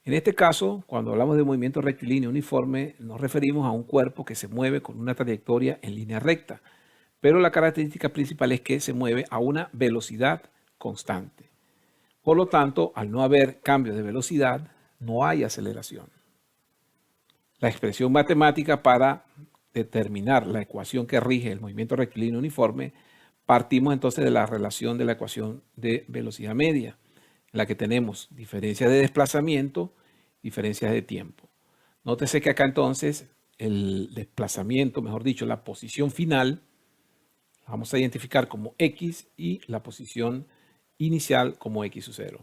En este caso, cuando hablamos de movimiento rectilíneo uniforme, nos referimos a un cuerpo que se mueve con una trayectoria en línea recta, pero la característica principal es que se mueve a una velocidad constante. Por lo tanto, al no haber cambio de velocidad, no hay aceleración. La expresión matemática para determinar la ecuación que rige el movimiento rectilíneo uniforme, partimos entonces de la relación de la ecuación de velocidad media, en la que tenemos diferencias de desplazamiento, diferencias de tiempo. Nótese que acá entonces el desplazamiento, mejor dicho, la posición final, la vamos a identificar como X y la posición inicial como X sub 0.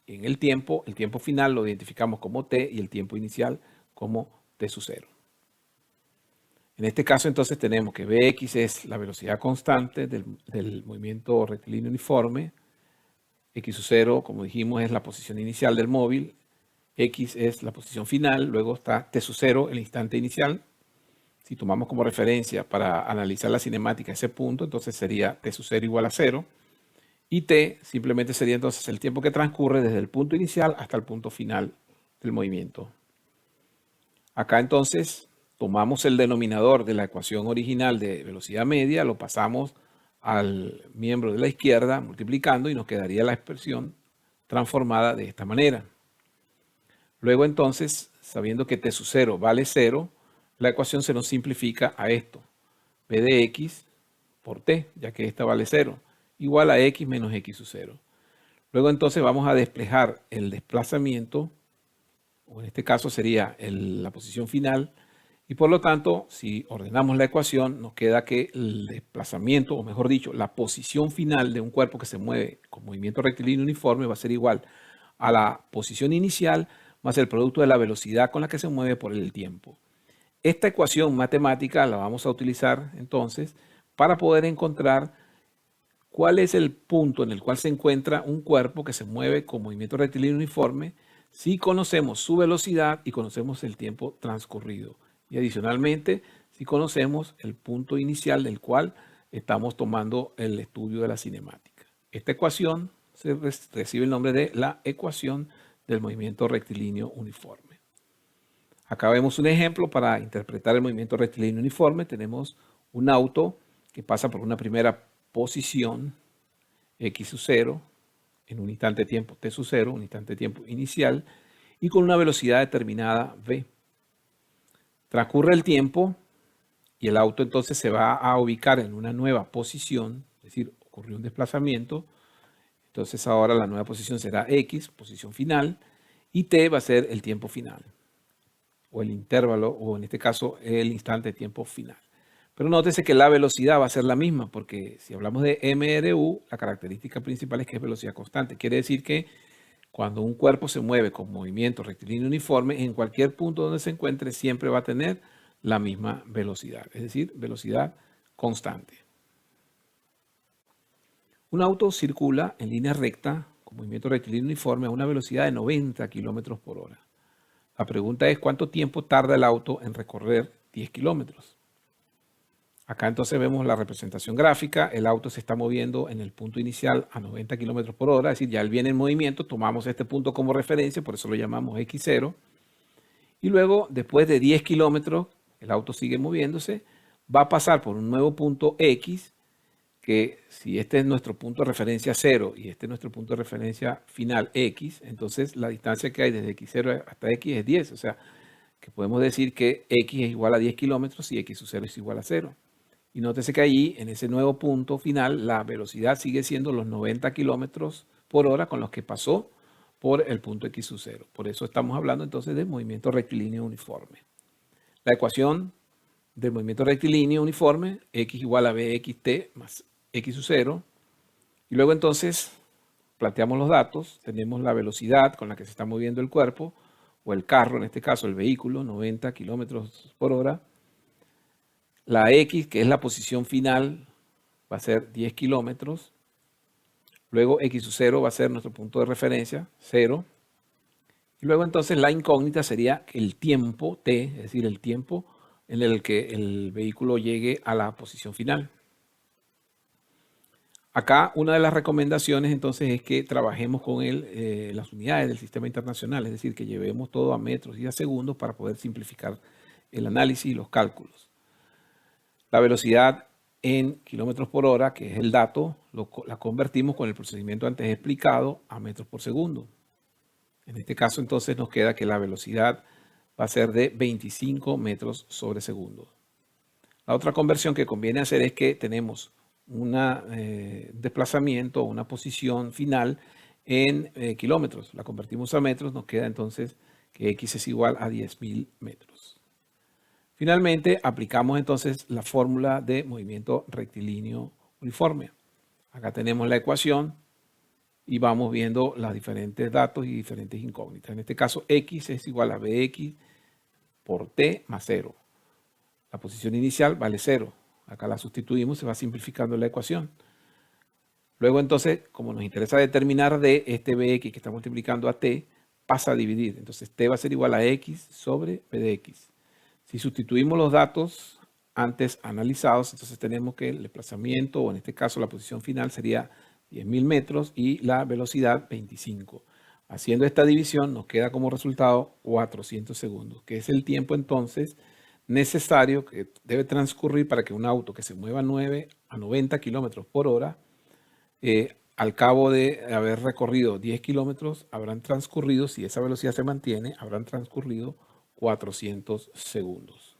En el tiempo final lo identificamos como T y el tiempo inicial como T sub 0. En este caso entonces tenemos que Bx es la velocidad constante del movimiento rectilíneo uniforme, X sub 0, como dijimos, es la posición inicial del móvil, X es la posición final, luego está T sub 0, el instante inicial. Si tomamos como referencia para analizar la cinemática ese punto, entonces sería T sub 0 igual a 0. Y T simplemente sería entonces el tiempo que transcurre desde el punto inicial hasta el punto final del movimiento. Acá entonces tomamos el denominador de la ecuación original de velocidad media, lo pasamos al miembro de la izquierda multiplicando y nos quedaría la expresión transformada de esta manera. Luego entonces, sabiendo que T sub 0 vale 0, la ecuación se nos simplifica a esto. B de X por T, ya que esta vale 0, igual a X menos X sub 0. Luego entonces vamos a despejar el desplazamiento, o en este caso sería la posición final, y por lo tanto, si ordenamos la ecuación, nos queda que el desplazamiento, o mejor dicho, la posición final de un cuerpo que se mueve con movimiento rectilíneo uniforme va a ser igual a la posición inicial más el producto de la velocidad con la que se mueve por el tiempo. Esta ecuación matemática la vamos a utilizar entonces para poder encontrar cuál es el punto en el cual se encuentra un cuerpo que se mueve con movimiento rectilíneo uniforme si conocemos su velocidad y conocemos el tiempo transcurrido. Y adicionalmente, si conocemos el punto inicial del cual estamos tomando el estudio de la cinemática. Esta ecuación recibe el nombre de la ecuación del movimiento rectilíneo uniforme. Acá vemos un ejemplo para interpretar el movimiento rectilíneo uniforme. Tenemos un auto que pasa por una primera posición X sub 0 en un instante de tiempo T sub 0, un instante de tiempo inicial, y con una velocidad determinada V. Transcurre el tiempo y el auto entonces se va a ubicar en una nueva posición, es decir, ocurrió un desplazamiento. Entonces ahora la nueva posición será X, posición final, y T va a ser el tiempo final, o el intervalo, o en este caso el instante de tiempo final. Pero nótese que la velocidad va a ser la misma, porque si hablamos de MRU, la característica principal es que es velocidad constante. Quiere decir que cuando un cuerpo se mueve con movimiento rectilíneo uniforme, en cualquier punto donde se encuentre siempre va a tener la misma velocidad, es decir, velocidad constante. Un auto circula en línea recta con movimiento rectilíneo uniforme a una velocidad de 90 km por hora. La pregunta es, ¿cuánto tiempo tarda el auto en recorrer 10 kilómetros? Acá entonces vemos la representación gráfica. El auto se está moviendo en el punto inicial a 90 km por hora, es decir, ya él viene en movimiento. Tomamos este punto como referencia, por eso lo llamamos X0. Y luego, después de 10 kilómetros, el auto sigue moviéndose, va a pasar por un nuevo punto X, que si este es nuestro punto de referencia 0 y este es nuestro punto de referencia final X, entonces la distancia que hay desde X0 hasta X es 10. O sea, que podemos decir que X es igual a 10 kilómetros y X sub 0 es igual a 0. Y nótese que allí, en ese nuevo punto final, la velocidad sigue siendo los 90 kilómetros por hora con los que pasó por el punto X sub 0. Por eso estamos hablando entonces de movimiento rectilíneo uniforme. La ecuación del movimiento rectilíneo uniforme, X igual a Bxt más X sub 0. Y luego entonces planteamos los datos. Tenemos la velocidad con la que se está moviendo el cuerpo, o el carro, en este caso el vehículo, 90 kilómetros por hora. La X, que es la posición final, va a ser 10 kilómetros. Luego X sub 0 va a ser nuestro punto de referencia, 0. Y luego entonces la incógnita sería el tiempo T, es decir, el tiempo en el que el vehículo llegue a la posición final. Acá una de las recomendaciones entonces es que trabajemos con las unidades del sistema internacional, es decir, que llevemos todo a metros y a segundos para poder simplificar el análisis y los cálculos. La velocidad en kilómetros por hora, que es el dato, la convertimos con el procedimiento antes explicado a metros por segundo. En este caso entonces nos queda que la velocidad va a ser de 25 metros sobre segundo. La otra conversión que conviene hacer es que tenemos un desplazamiento, una posición final en kilómetros. La convertimos a metros, nos queda entonces que x es igual a 10.000 metros. Finalmente, aplicamos entonces la fórmula de movimiento rectilíneo uniforme. Acá tenemos la ecuación y vamos viendo los diferentes datos y diferentes incógnitas. En este caso, x es igual a bx por t más 0. La posición inicial vale 0. Acá la sustituimos, se va simplificando la ecuación. Luego entonces, como nos interesa determinar d, este bx que está multiplicando a t, pasa a dividir. Entonces t va a ser igual a x sobre b de x. Si sustituimos los datos antes analizados, entonces tenemos que el desplazamiento, o en este caso la posición final, sería 10.000 metros y la velocidad 25. Haciendo esta división nos queda como resultado 400 segundos, que es el tiempo entonces necesario que debe transcurrir para que un auto que se mueva 9 a 90 kilómetros por hora, al cabo de haber recorrido 10 kilómetros, habrán transcurrido, si esa velocidad se mantiene, habrán transcurrido 400 segundos.